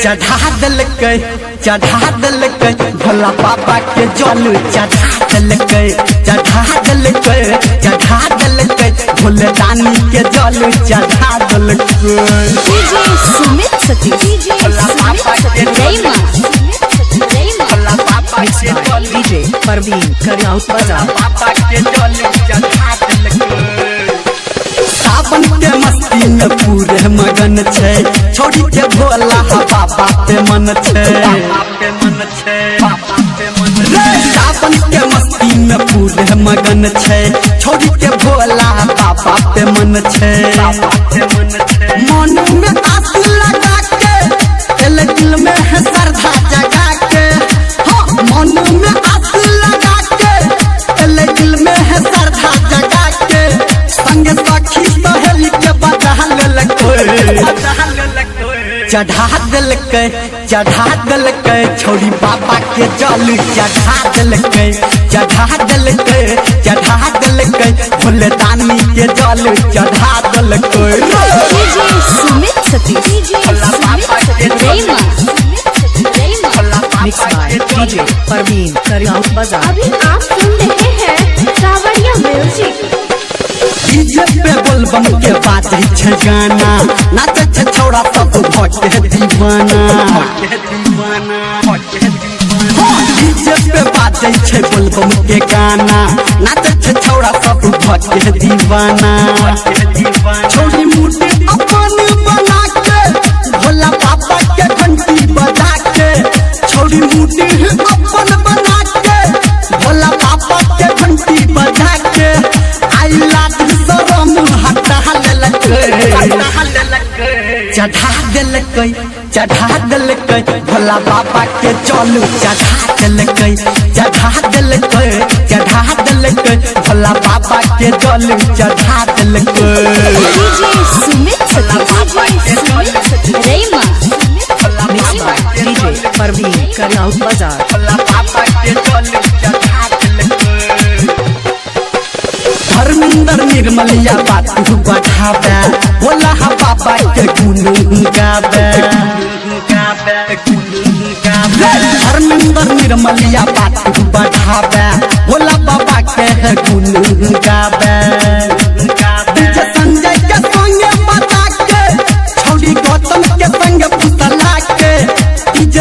चढ़ा दिलकै भोला बाबा के जल चढ़ा दिलकै भोले दानी के जल चढ़ा दिलकै। डीजे सुमित सतीश डीजे परवीन करियाउत बाजार बाबा के जल चढ़ा दिलकै। सावन के मस्ती में पूरे मगन छै छोड़ी के भोला बाबा पे मन छै। सावन के मस्ती में पूरे मगन छै छोड़ी के भोला बाबा पे मन छै। मन में आस लगा के दिल में है श्रद्धा जगा के मन में आस लगा के दिल में है श्रद्धा जगा के संग सखी सहेली के बजा चढ़ा दिलकै छोड़ी बाबा के जल चढ़ा दिलकै भोले दानी के जल चढ़ा दिलकै। DJ Sumit Satish mix by DJ Parveen Kariyaut Bazaar. अभी आप सुन रहे हैं कांवड़िया म्यूजिक। डीजे पे बोलबम के बाजे छै गाना नाचे छै छौड़ा सब भटे दीवाना। डीजे पे बाजे छै बोलबम के गाना नाचे छै छौड़ा सब भटे दीवाना। छोड़ी मुट्ठी अपन बना के भोला बाबा के घंटी बजा के छोड़ी मुट्ठी अपन बना के भोला बाबा के घंटी बजा के आई लात शरम हटा चढ़ा दिलकै भोला बाबा के जल चढ़ा दिलकै भोला बाबा के जल चढ़ा दिलकै। DJ Sumit mix by DJ Parveen Kariyaut Bazaar. Dharmendra Nirmaliya बात बढ़ावे भोला बाबा के गुण गावे। धर्मेंद्र निर्मलिया बात बढ़ावे भोला बाबा के गुण गावे। संजय के संगे बता के छोड़ी गौतम के संग पुतला के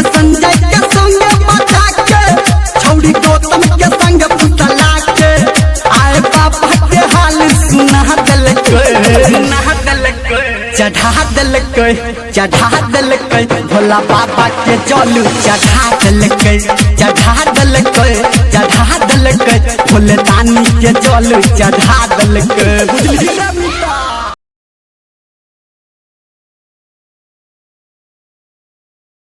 संजय के संगे बता के छोड़ी गौतम के संग पुतला के आए बाबा के हाल सुना दिलकै। चढ़ा दिलकै भोला बाबा के जल चढ़ा दिलकै भोले दानी के जल चढ़ा दिलकै।